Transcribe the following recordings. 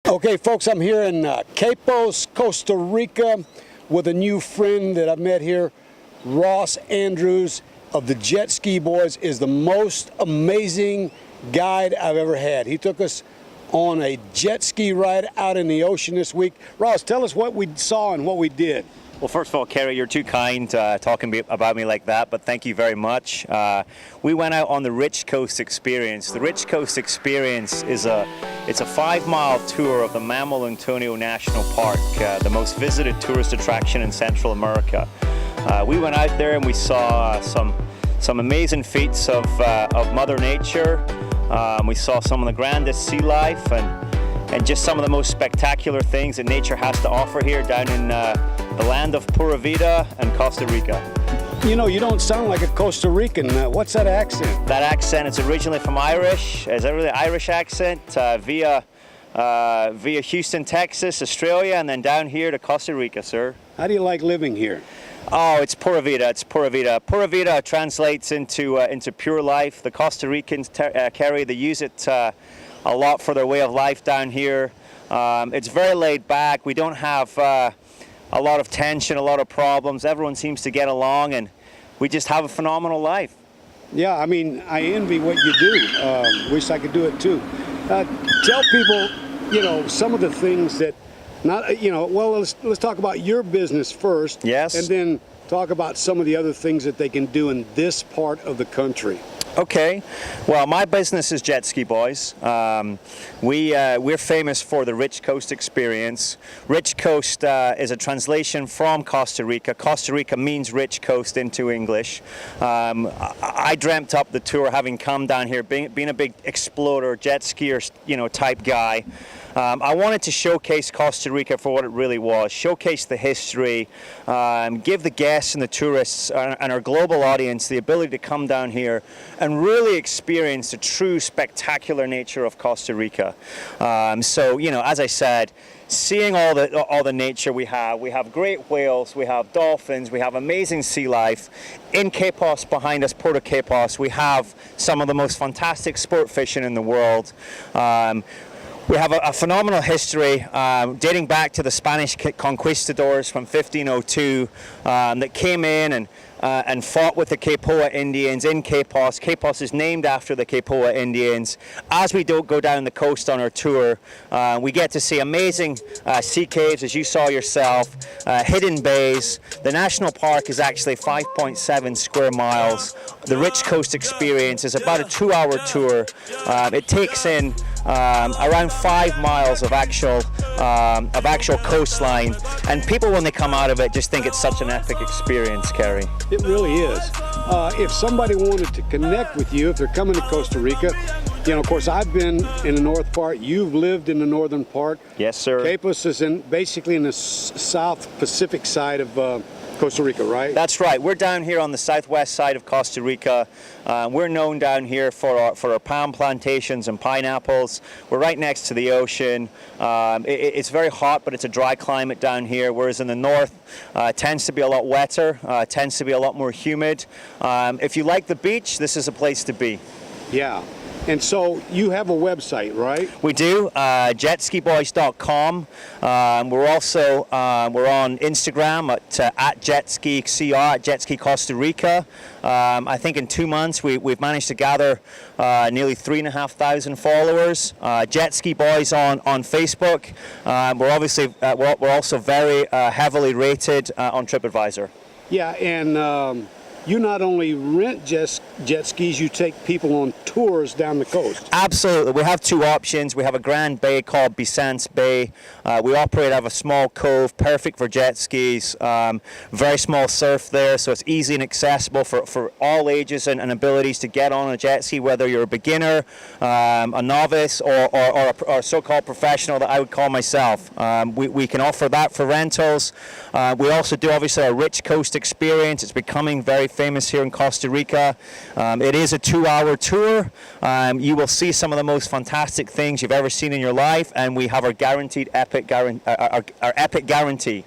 Okay, folks, I'm here in Quepos, Costa Rica with a new friend that I've met here. Ross Andrews of the Jet Ski Boys is the most amazing guide I've ever had. He took us on a jet ski ride out in the ocean this week. Ross, tell us what we saw and what we did. Well, first of all, Kerry, you're too kind talking about me like that, but thank you very much. We went out on the Rich Coast Experience. The Rich Coast Experience is it's a 5-mile tour of the Manuel Antonio National Park, the most visited tourist attraction in Central America. We went out there and we saw some amazing feats of Mother Nature. We saw some of the grandest sea life and just some of the most spectacular things that nature has to offer here down in the land of Pura Vida and Costa Rica. You know, you don't sound like a Costa Rican. What's that accent? That accent is originally from Irish. It's a really Irish accent via Houston, Texas, Australia, and then down here to Costa Rica, sir. How do you like living here? Oh, it's Pura Vida. It's Pura Vida. Pura Vida translates into pure life. The Costa Ricans, Kerry, they use it a lot for their way of life down here. It's very laid back. We don't have a lot of tension, a lot of problems. Everyone seems to get along, and we just have a phenomenal life. Yeah, I mean, I envy what you do. Wish I could do it too. Tell people, you know, some of the things that, well, let's talk about your business first. Yes. And then talk about some of the other things that they can do in this part of the country. Okay, well, my business is Jet Ski Boys. We're famous for the Rich Coast Experience. Rich Coast is a translation from Costa Rica. Costa Rica means Rich Coast into English. I dreamt up the tour having come down here, being a big explorer, jet skier, type guy. I wanted to showcase Costa Rica for what it really was, showcase the history, give the guests and the tourists and our global audience the ability to come down here and really experience the true spectacular nature of Costa Rica. So, as I said, seeing all the nature we have great whales, we have dolphins, we have amazing sea life. In Quepos, behind us, Puerto Quepos, we have some of the most fantastic sport fishing in the world. We have a phenomenal history dating back to the Spanish conquistadors from 1502 that came in and fought with the Quepoa Indians in Quepos. Quepos is named after the Quepoa Indians. As we go down the coast on our tour, we get to see amazing sea caves, as you saw yourself, hidden bays. The national park is actually 5.7 square miles. The Rich Coast Experience is about a 2-hour tour. It takes in around 5 miles of actual coastline, and people, when they come out of it, just think it's such an epic experience, Kerry. It really is. If somebody wanted to connect with you, if they're coming to Costa Rica, of course, I've been in the north part. You've lived in the northern part. Yes, sir. Quepos is basically in the South Pacific side of Costa Rica, right? That's right. We're down here on the southwest side of Costa Rica. We're known down here for our palm plantations and pineapples. We're right next to the ocean. It's very hot, but it's a dry climate down here, whereas in the north it tends to be a lot wetter, tends to be a lot more humid. If you like the beach, this is a place to be. Yeah. And so you have a website, right? We do, jetskiboys.com. We're also we're on Instagram at jetskicr, at Jetski Costa Rica. I think in 2 months we've managed to gather nearly 3,500 followers. Jet Ski Boys on Facebook. We're also very heavily rated on TripAdvisor. Yeah, and you not only rent jet skis, you take people on tours down the coast. Absolutely. We have 2 options. We have a grand bay called Vicente Bay. We operate out of a small cove, perfect for jet skis. Very small surf there, so it's easy and accessible for all ages and abilities to get on a jet ski, whether you're a beginner, a novice, or a so-called professional that I would call myself. We can offer that for rentals. We also do, obviously, a Rich Coast Experience. It's becoming very famous here in Costa Rica. It is a 2-hour tour. You will see some of the most fantastic things you've ever seen in your life, and we have our guaranteed epic guarantee.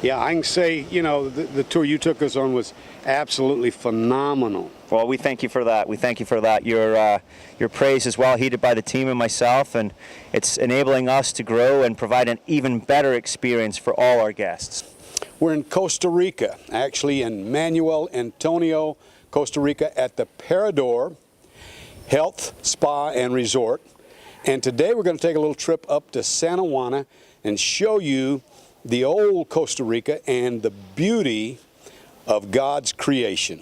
Yeah, I can say, you know, the tour you took us on was absolutely phenomenal. Well, we thank you for that. We thank you for that. Your praise is well heeded by the team and myself, and it's enabling us to grow and provide an even better experience for all our guests. We're in Costa Rica, actually in Manuel Antonio, Costa Rica, at the Parador Health, Spa, and Resort. And today we're going to take a little trip up to Santa Juana and show you the old Costa Rica and the beauty of God's creation.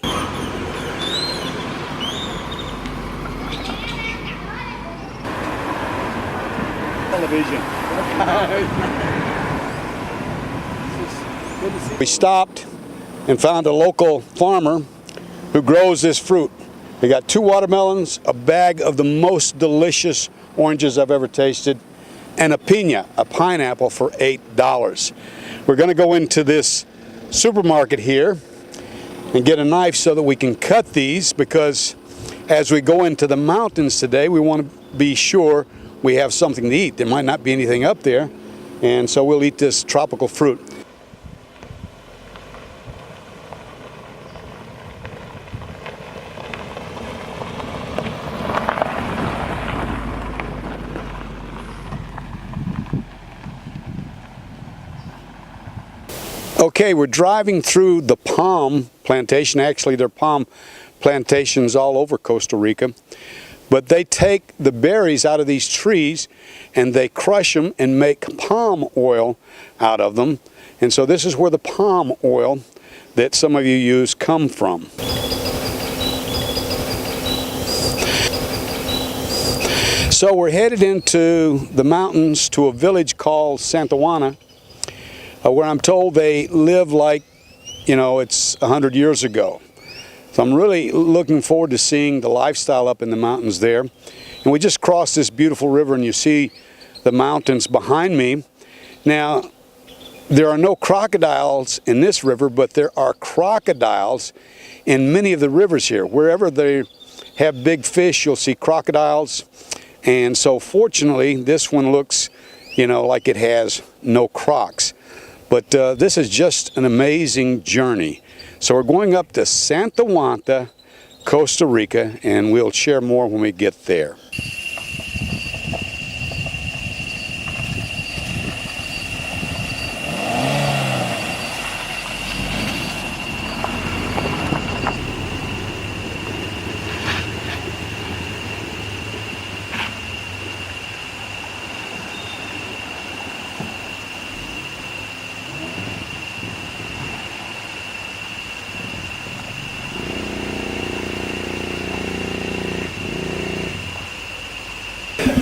Television. We stopped and found a local farmer who grows this fruit. They got 2 watermelons, a bag of the most delicious oranges I've ever tasted, and a piña, a pineapple, for $8. We're going to go into this supermarket here and get a knife so that we can cut these, because as we go into the mountains today, we want to be sure we have something to eat. There might not be anything up there, and so we'll eat this tropical fruit. Okay, we're driving through the palm plantation. Actually, there are palm plantations all over Costa Rica. But they take the berries out of these trees and they crush them and make palm oil out of them. And so this is where the palm oil that some of you use come from. So we're headed into the mountains to a village called Santa Juana, where I'm told they live like, you know, it's 100 years ago. So I'm really looking forward to seeing the lifestyle up in the mountains there. And we just crossed this beautiful river and you see the mountains behind me. Now, there are no crocodiles in this river, but there are crocodiles in many of the rivers here. Wherever they have big fish, you'll see crocodiles. And so fortunately, this one looks, you know, like it has no crocs. But this is just an amazing journey. So we're going up to Santa Juana, Costa Rica, and we'll share more when we get there.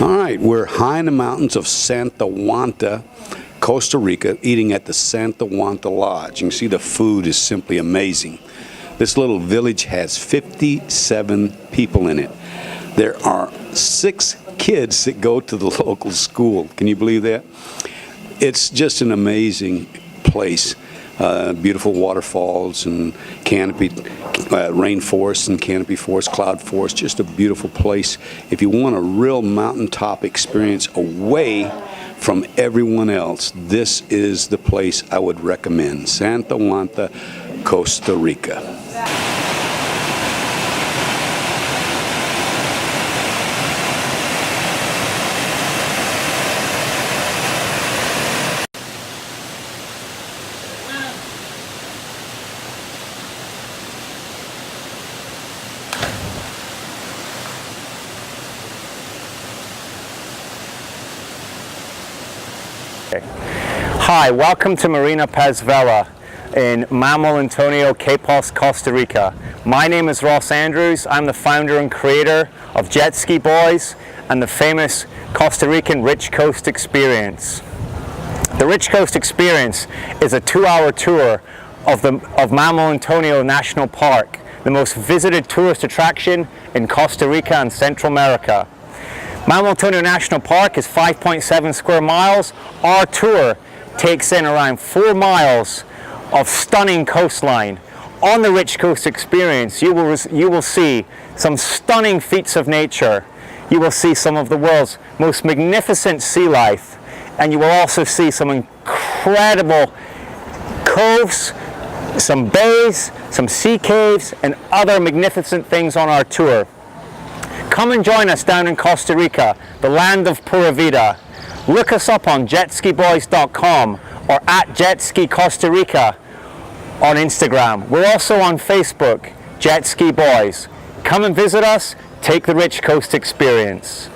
All right, we're high in the mountains of Santa Juana, Costa Rica, eating at the Santa Juana Lodge. You can see the food is simply amazing. This little village has 57 people in it. There are 6 kids that go to the local school. Can you believe that? It's just an amazing place. Beautiful waterfalls and canopy rainforest and canopy forest, cloud forest, just a beautiful place. If you want a real mountaintop experience away from everyone else, this is the place I would recommend. Santa Juana, Costa Rica. Hi, welcome to Marina Pez Vela in Manuel Antonio, Costa Rica. My name is Ross Andrews. I'm the founder and creator of Jet Ski Boys and the famous Costa Rican Rich Coast Experience. The Rich Coast Experience is a 2-hour tour of Manuel Antonio National Park, the most visited tourist attraction in Costa Rica and Central America. Manuel Antonio National Park is 5.7 square miles. Our tour takes in around 4 miles of stunning coastline. On the Rich Coast Experience, you will see some stunning feats of nature. You will see some of the world's most magnificent sea life, and you will also see some incredible coves, some bays, some sea caves, and other magnificent things on our tour. Come and join us down in Costa Rica, the land of Pura Vida. Look us up on jetskiboys.com or at Jetski Costa Rica on Instagram. We're also on Facebook, Jet Ski Boys. Come and visit us, take the Rich Coast experience.